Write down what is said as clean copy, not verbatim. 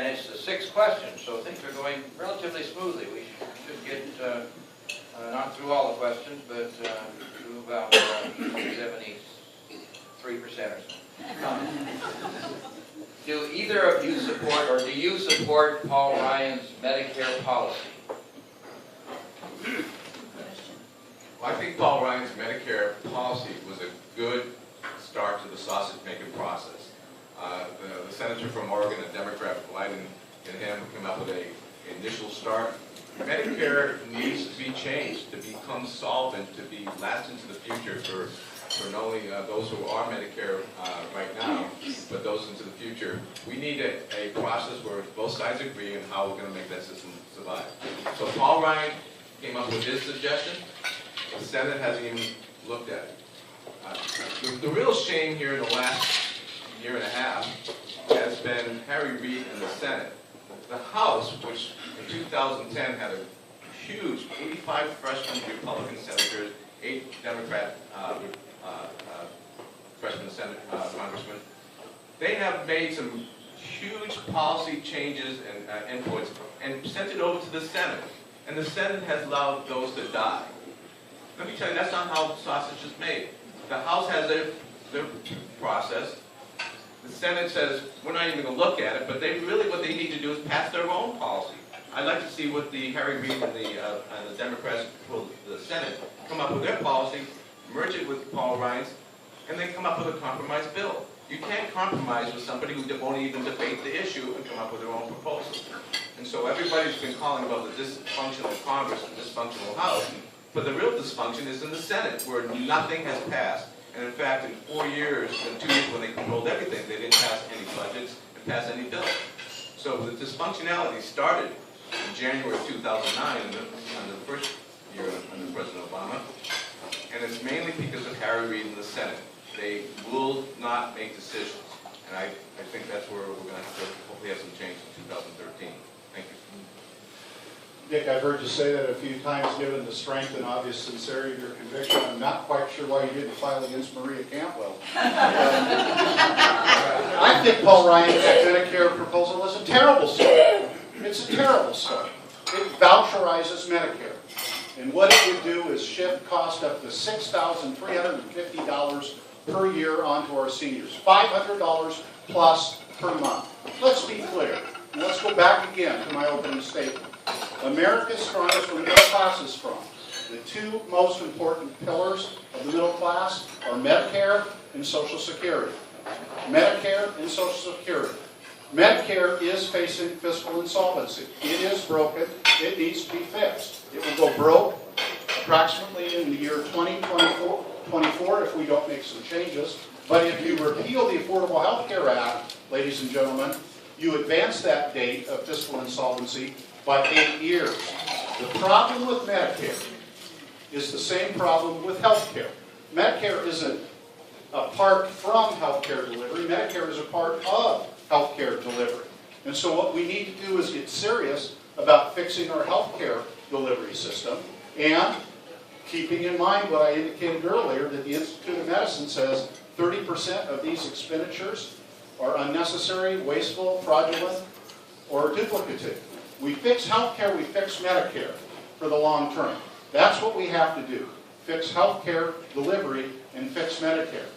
and it's the 6th question, so things are going relatively smoothly. We should get, not through all the questions, but through about 73% or so. Do either of you support, or do you support Paul Ryan's Medicare policy? Well, I think Paul Ryan's Medicare policy was a good start to the sausage-making process. The senator from Oregon, a Democrat, Biden, and him came up with an initial start. Medicare needs to be changed to become solvent, to be last into the future for not only those who are Medicare right now, but those into the future. We need a process where both sides agree on how we're going to make that system survive. So Paul Ryan came up with his suggestion. The Senate hasn't even looked at it. The real shame here in the last year and a half has been Harry Reid in the Senate. The House, which in 2010 had a huge 85 freshman Republican senators, 8 Democrat freshman congressmen, they have made some huge policy changes and inputs and sent it over to the Senate. And the Senate has allowed those to die. Let me tell you, that's not how sausage is made. The House has their process. The Senate says, we're not even going to look at it, but what they need to do is pass their own policy. I'd like to see what the Harry Reid and the Democrats, the Senate, come up with their policy, merge it with Paul Ryan's, and then come up with a compromise bill. You can't compromise with somebody who won't even debate the issue and come up with their own proposal. And so everybody's been calling about the dysfunctional Congress and dysfunctional House, but the real dysfunction is in the Senate, where nothing has passed. And in fact, in 4 years, in 2 years when they controlled everything, they didn't pass any budgets and pass any bills. So the dysfunctionality started in January of 2009, under the first year under President Obama, and it's mainly because of Harry Reid in the Senate. They will not make decisions, and I think that's where we're going to have to hopefully have some change in 2013. Thank you. Dick, I've heard you say that a few times, given the strength and obvious sincerity of your conviction. I'm not quite sure why you didn't file against Maria Cantwell. I think Paul Ryan's Medicare proposal is a terrible start. It's a terrible start. It voucherizes Medicare. And what it would do is shift cost up to $6,350 per year onto our seniors. $500 plus per month. Let's be clear. And let's go back again to my opening statement. America's strongest when the middle class is strong. The 2 most important pillars of the middle class are Medicare and Social Security. Medicare and Social Security. Medicare is facing fiscal insolvency. It is broken. It needs to be fixed. It will go broke approximately in the year 2024 if we don't make some changes. But if you repeal the Affordable Health Care Act, ladies and gentlemen, you advance that date of fiscal insolvency by 8 years. The problem with Medicare is the same problem with health care. Medicare isn't apart from health care delivery. Medicare is a part of health care delivery. And so what we need to do is get serious about fixing our health care delivery system and keeping in mind what I indicated earlier, that the Institute of Medicine says 30% of these expenditures are unnecessary, wasteful, fraudulent, or duplicative. We fix health care, we fix Medicare for the long term. That's what we have to do. Fix health care delivery and fix Medicare.